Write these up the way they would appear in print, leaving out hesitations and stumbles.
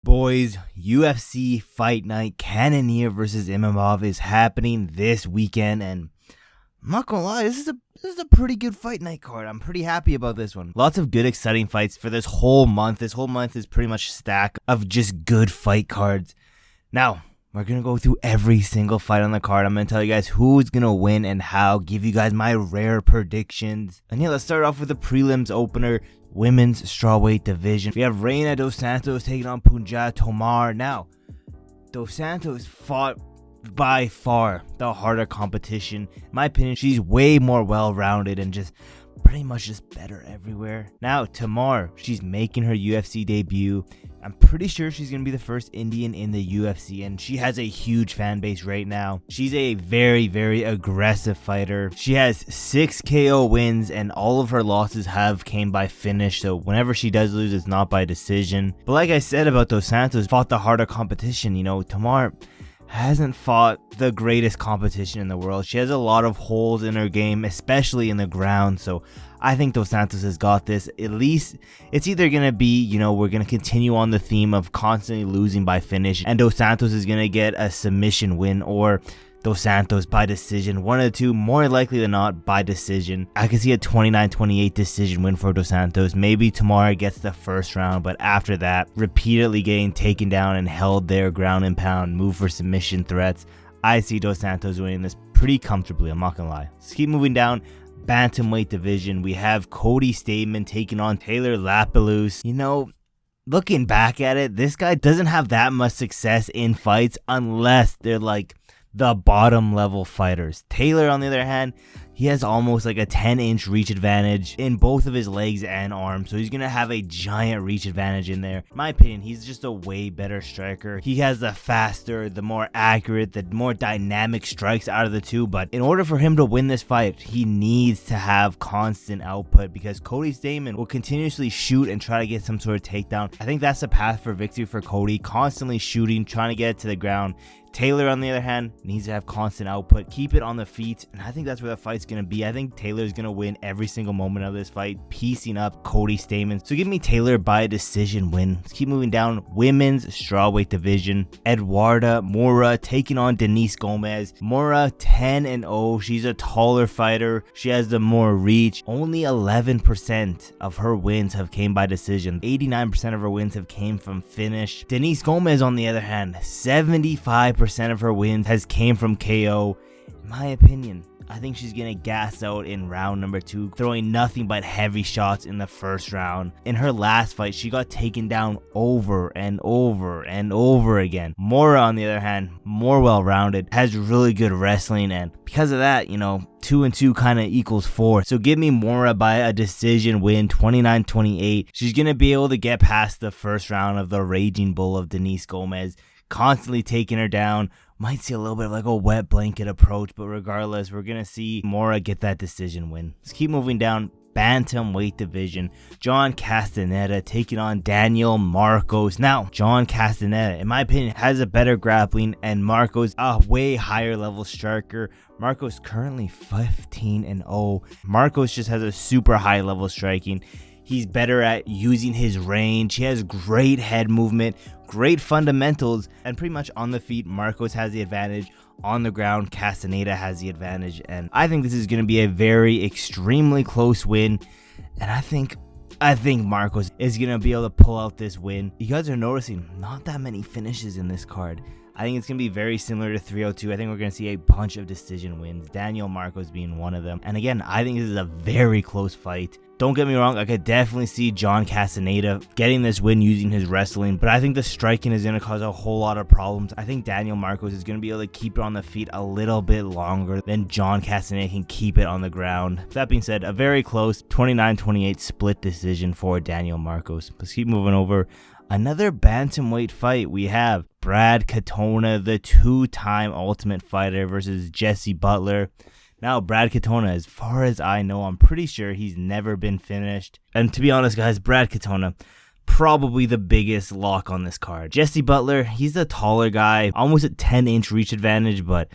Boys, UFC Fight Night Cannonier versus Imavov is happening this weekend, and I'm not gonna lie, this is a pretty good fight night card. I'm pretty happy about this one. Lots of good, exciting fights for this whole month. This whole month is pretty much stacked of just good fight cards. Now, we're gonna go through every single fight on the card. I'm gonna tell you guys who's gonna win and how, give you guys my rare predictions. And yeah, let's start off with the prelims opener. Women's strawweight division. We have Reina dos Santos taking on PUJA TOMAR. Now, dos Santos fought by far the harder competition. In my opinion, she's way more well-rounded and just pretty much just better everywhere. Now, TOMAR, she's making her UFC debut. I'm pretty sure she's going to be the first Indian in the UFC, and she has a huge fan base right now. She's a very, very aggressive fighter. She has 6 KO wins, and all of her losses came by finish, so whenever she does lose, it's not by decision. But like I said about dos Santos, fought the harder competition. You know, TOMAR hasn't fought the greatest competition in the world. She has a lot of holes in her game, especially in the ground, so I think dos Santos has got this. At least it's either going to be, you know, we're going to continue on the theme of constantly losing by finish, and dos Santos is going to get a submission win, or dos Santos by decision. One of the two, more likely than not by decision. I can see a 29-28 decision win for dos Santos. Maybe TOMAR gets the first round, but after that, repeatedly getting taken down and held there, ground and pound, move for submission threats. I see dos Santos winning this pretty comfortably, I'm not gonna lie. Let's keep moving down. Bantamweight division, we have CODY Stamann taking on Taylor Lapilus. You know, looking back at it, this guy doesn't have that much success in fights unless they're like the bottom level fighters. Taylor, on the other hand, he has almost like a 10-inch reach advantage in both of his legs and arms, so he's gonna have a giant reach advantage in there. In my opinion, he's just a way better striker. He has the faster, the more accurate, the more dynamic strikes out of the two, but in order for him to win this fight, he needs to have constant output, because CODY Stamann will continuously shoot and try to get some sort of takedown. I think that's the path for victory for CODY, constantly shooting, trying to get it to the ground. Taylor, on the other hand, needs to have constant output, keep it on the feet, and I think that's where the fight's going to be. I think Taylor's going to win every single moment of this fight, piecing up CODY Stamann. So give me Taylor by a decision win. Let's keep moving down. Women's strawweight division. EDUARDA MOURA taking on Denise GOMES. MOURA 10-0. She's a taller fighter. She has the more reach. Only 11% of her wins have came by decision. 89% of her wins have came from finish. Denise GOMES, on the other hand, 75% of her wins has came from KO. In my opinion, I think she's gonna gas out in round number 2, throwing nothing but heavy shots in the first round. In her last fight, she got taken down over and over and over again. MOURA, on the other hand, more well-rounded, has really good wrestling, and because of that, you know, 2 and 2 kind of equals 4. So give me MOURA by a decision win, 29-28. She's gonna be able to get past the first round of the Raging Bull of Denise GOMES, constantly taking her down. Might see a little bit of like a wet blanket approach, but regardless, we're gonna see MOURA get that decision win. Let's keep moving down. Bantamweight division. John Castaneda taking on Daniel Marcos. Now, John Castaneda, in my opinion, has a better grappling, and Marcos a way higher level striker. Marcos currently 15-0. Marcos just has a super high level striking. He's better at using his range. He has great head movement, great fundamentals, and pretty much on the feet, Marcos has the advantage. On the ground, Castaneda has the advantage, and I think this is going to be a very extremely close win, and I think Marcos is going to be able to pull out this win. You guys are noticing not that many finishes in this card. I think it's going to be very similar to 302. I think we're going to see a bunch of decision wins, Daniel Marcos being one of them. And again, I think this is a very close fight. Don't get me wrong, I could definitely see John Castaneda getting this win using his wrestling, but I think the striking is going to cause a whole lot of problems. I think Daniel Marcos is going to be able to keep it on the feet a little bit longer than John Castaneda can keep it on the ground. That being said, a very close 29-28 split decision for Daniel Marcos. Let's keep moving over. Another bantamweight fight, we have Brad Katona, the 2-time Ultimate Fighter, versus Jesse Butler. Now, Brad Katona, as far as I know, I'm pretty sure he's never been finished. And to be honest, guys, Brad Katona, probably the biggest lock on this card. Jesse Butler, he's a taller guy, almost a 10-inch reach advantage, but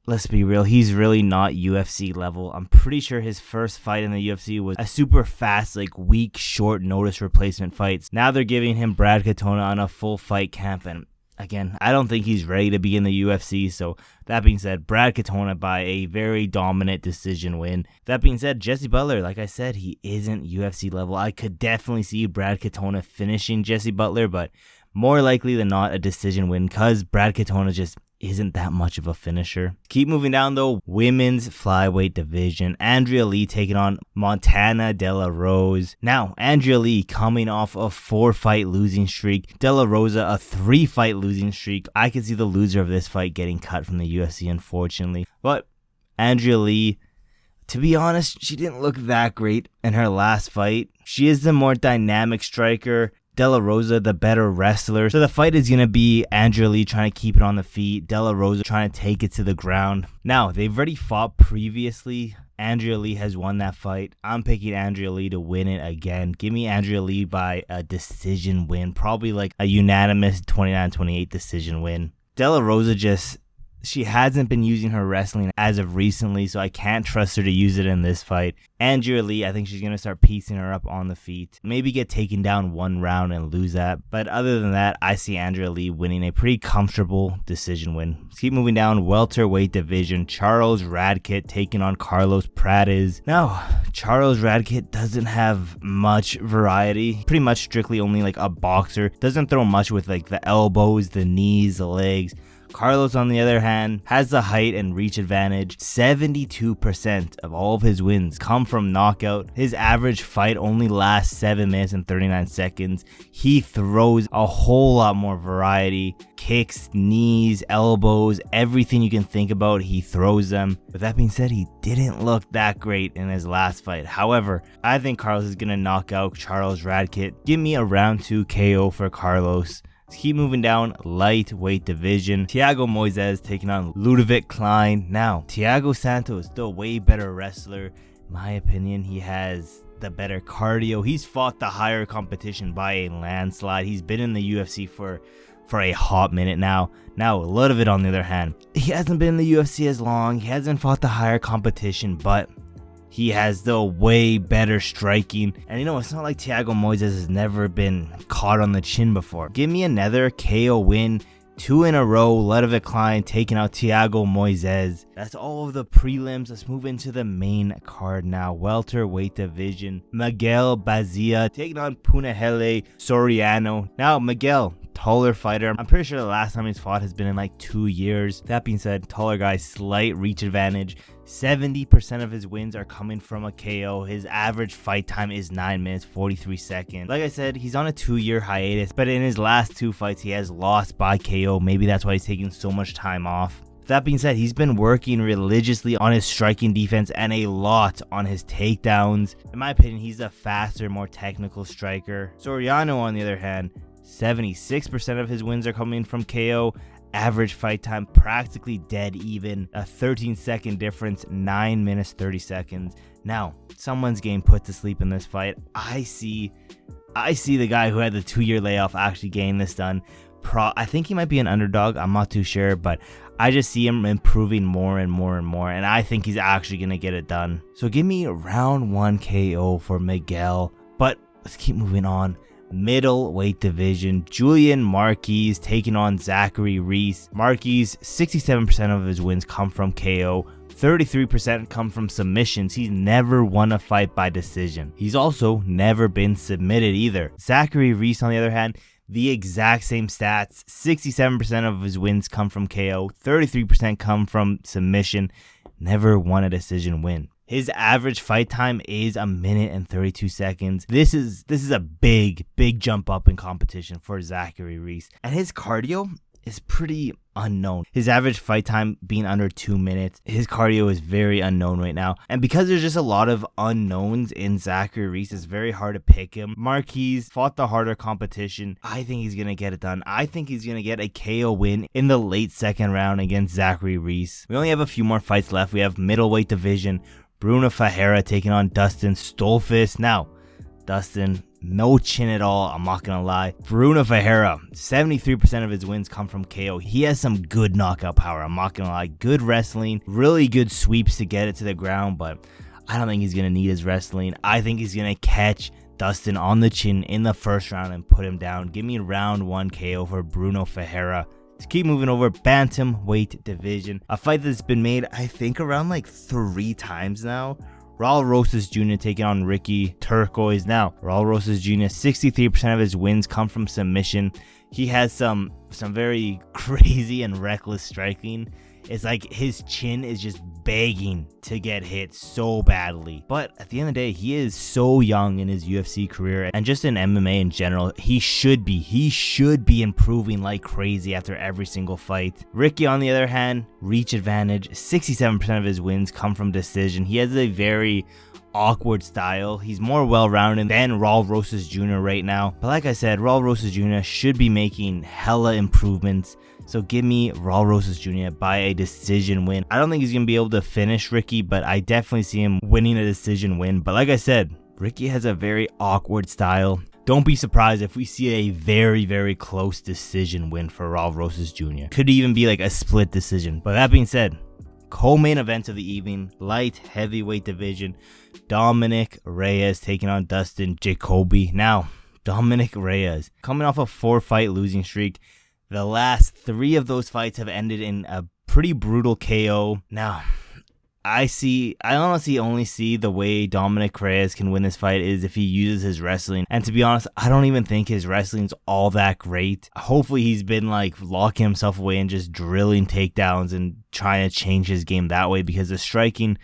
let's be real, he's really not UFC level. I'm pretty sure his first fight in the UFC was a super fast, like weak, short notice replacement fights. Now they're giving him Brad Katona on a full fight camp, and again, I don't think he's ready to be in the UFC. So that being said, Brad Katona by a very dominant decision win. That being said, Jesse Butler, like I said, he isn't UFC level. I could definitely see Brad Katona finishing Jesse Butler, but more likely than not a decision win because Brad Katona just isn't that much of a finisher. Keep moving down though. Women's flyweight division. Andrea Lee taking on Montana De La Rose. Now, Andrea Lee coming off a 4-fight losing streak. De La Rosa a 3-fight losing streak. I could see the loser of this fight getting cut from the UFC, unfortunately. But Andrea Lee, to be honest, she didn't look that great in her last fight. She is the more dynamic striker. De La Rosa, the better wrestler. So the fight is going to be Andrea Lee trying to keep it on the feet. De La Rosa trying to take it to the ground. Now, they've already fought previously. Andrea Lee has won that fight. I'm picking Andrea Lee to win it again. Give me Andrea Lee by a decision win. Probably like a unanimous 29-28 decision win. De La Rosa just... she hasn't been using her wrestling as of recently, so I can't trust her to use it in this fight. Andrea Lee, I think she's going to start piecing her up on the feet. Maybe get taken down one round and lose that. But other than that, I see Andrea Lee winning a pretty comfortable decision win. Let's keep moving down. Welterweight division. Charles Radtke taking on Carlos Prates. Now, Charles Radtke doesn't have much variety. Pretty much strictly only like a boxer. Doesn't throw much with like the elbows, the knees, the legs. Carlos, on the other hand, has the height and reach advantage. 72% of all of his wins come from knockout. His average fight only lasts 7 minutes and 39 seconds. He throws a whole lot more variety. Kicks, knees, elbows, everything you can think about, he throws them. With that being said, he didn't look that great in his last fight. However, I think Carlos is going to knock out Charles Radtke. Give me a round 2 KO for Carlos. Keep moving down. Lightweight division. THIAGO Moises taking on LUDOVIT Klein. Now, Thiago Santos, the way better wrestler. In my opinion, he has the better cardio. He's fought the higher competition by a landslide. He's been in the UFC for a hot minute now. Now, LUDOVIT, on the other hand, he hasn't been in the UFC as long. He hasn't fought the higher competition, but he has the way better striking. And you know, it's not like Thiago Moises has never been caught on the chin before. Give me another KO win. 2 in a row. LUDOVIT Klein taking out Thiago Moises. That's all of the prelims. Let's move into the main card now. Welterweight division. Miguel Bazia taking on Punahele Soriano. Now, Miguel, taller fighter. I'm pretty sure the last time he's fought has been in like 2 years. That being said, taller guy, slight reach advantage. 70% of his wins are coming from a KO. His average fight time is 9 minutes 43 seconds. Like I said, he's on a 2-year hiatus, but in his last 2 fights he has lost by KO. Maybe that's why he's taking so much time off. That being said, he's been working religiously on his striking defense and a lot on his takedowns. In my opinion, he's a faster, more technical striker. Soriano, on the other hand, 76% of his wins are coming from KO. Average fight time practically dead even. A 13-second difference, 9 minutes 30 seconds. Now, someone's getting put to sleep in this fight. I see the guy who had the 2-year layoff actually getting this done. I think he might be an underdog. I'm not too sure, but I just see him improving more and more and more, and I think he's actually going to get it done. So give me round 1 KO for Miguel. But let's keep moving on. Middleweight division. Julian Marquez taking on Zachary Reese. Marquez, 67% of his wins come from KO. 33% come from submissions. He's never won a fight by decision. He's also never been submitted either. Zachary Reese, on the other hand, the exact same stats. 67% of his wins come from KO. 33% come from submission. Never won a decision win. His average fight time is 1 minute and 32 seconds. This is a big jump up in competition for Zachary Reese. And his cardio is pretty unknown. His average fight time being under 2 minutes. His cardio is very unknown right now. And because there's just a lot of unknowns in Zachary Reese, it's very hard to pick him. Marquez fought the harder competition. I think he's going to get it done. I think he's going to get a KO win in the late 2nd round against Zachary Reese. We only have a few more fights left. We have middleweight division. Bruno Ferreira taking on Dustin Stolfus. Now, Dustin, no chin at all, I'm not gonna lie. Bruno Ferreira, 73% of his wins come from KO. He has some good knockout power, I'm not gonna lie. Good wrestling, really good sweeps to get it to the ground, but I don't think he's gonna need his wrestling. I think he's gonna catch Dustin on the chin in the first round and put him down. Give me round 1 KO for Bruno Ferreira. To keep moving over, bantamweight division, a fight that's been made I think around like 3 times now. RAUL Rosas Jr. taking on Ricky Turciois. Now, RAUL Rosas Jr., 63% of his wins come from submission. He has some very crazy and reckless striking. It's like his chin is just begging to get hit so badly. But at the end of the day, he is so young in his UFC career and just in MMA in general. He should be improving like crazy after every single fight. Ricky, on the other hand, reach advantage. 67% of his wins come from decision. He has a very awkward style. He's more well-rounded than RAUL Rosas Jr. right now. But like I said, RAUL Rosas Jr. should be making hella improvements. So give me RAUL Rosas Jr. by a decision win. I don't think he's going to be able to finish Ricky, but I definitely see him winning a decision win. But like I said, Ricky has a very awkward style. Don't be surprised if we see a very, very close decision win for RAUL Rosas Jr. Could even be like a split decision. But that being said, co-main events of the evening, light heavyweight division, Dominick Reyes taking on Dustin JACOBY. Now, Dominick Reyes coming off a 4-fight losing streak. The last 3 of those fights have ended in a pretty brutal KO. Now, I honestly only see the way Dominick Reyes can win this fight is if he uses his wrestling. And to be honest, I don't even think his wrestling's all that great. Hopefully he's been like locking himself away and just drilling takedowns and trying to change his game that way, because the striking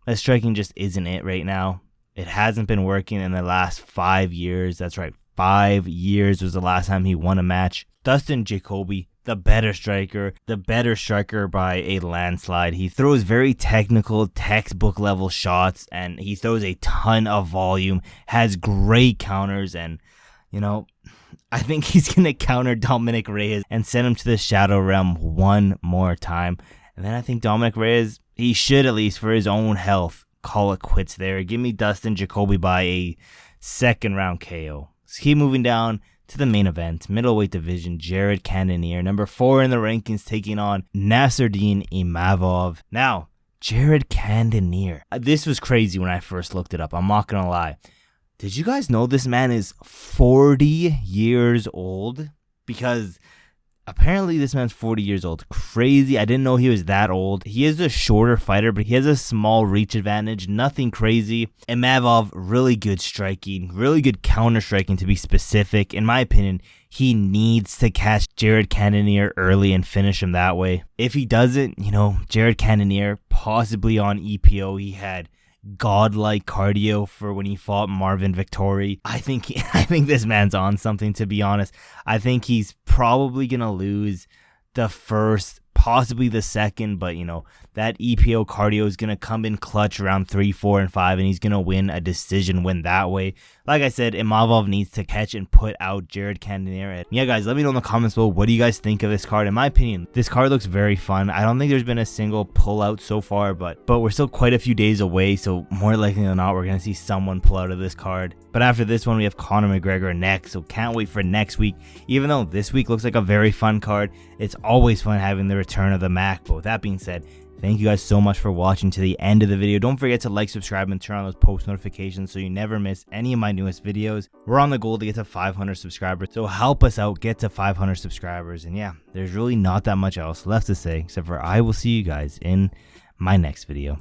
just isn't it right now. It hasn't been working in the last 5 years. That's right, 5 years was the last time he won a match. Dustin JACOBY, the better striker by a landslide. He throws very technical, textbook level shots, and he throws a ton of volume, has great counters, and you know, I think he's gonna counter Dominick Reyes and send him to the shadow realm one more time. And then I think Dominick Reyes, he should, at least for his own health, call it quits there. Give me Dustin JACOBY by a 2nd round KO. Let's keep moving down to the main event, middleweight division, Cannonier, number 4 in the rankings, taking on NASSOURDINE Imavov. Now, Cannonier, this was crazy when I first looked it up, I'm not gonna lie. Did you guys know this man is 40 years old? Because apparently this man's 40 years old. Crazy. I didn't know he was that old. He is a shorter fighter, but he has a small reach advantage. Nothing crazy. Imavov, really good striking. Really good counter striking, to be specific. In my opinion, he needs to catch Cannonier early and finish him that way. If he doesn't, you know, Cannonier possibly on EPO. He had godlike cardio for when he fought Marvin Vettori. I think this man's on something, to be honest. I think he's probably gonna lose the first, possibly the second, but you know, that EPO cardio is gonna come in clutch around 3, 4, and 5, and he's gonna win a decision win that way. Like I said, Imavov needs to catch and put out Cannonier. Yeah, guys, let me know in the comments below, what do you guys think of this card? In my opinion, this card looks very fun. I don't think there's been a single pullout so far, but we're still quite a few days away, so more likely than not, we're gonna see someone pull out of this card. But after this one, we have Conor McGregor next, so can't wait for next week. Even though this week looks like a very fun card, it's always fun having the return of the Mac. But with that being said, thank you guys so much for watching to the end of the video. Don't forget to like, subscribe, and turn on those post notifications so you never miss any of my newest videos. We're on the goal to get to 500 subscribers, so help us out, get to 500 subscribers. And yeah, there's really not that much else left to say, except for I will see you guys in my next video.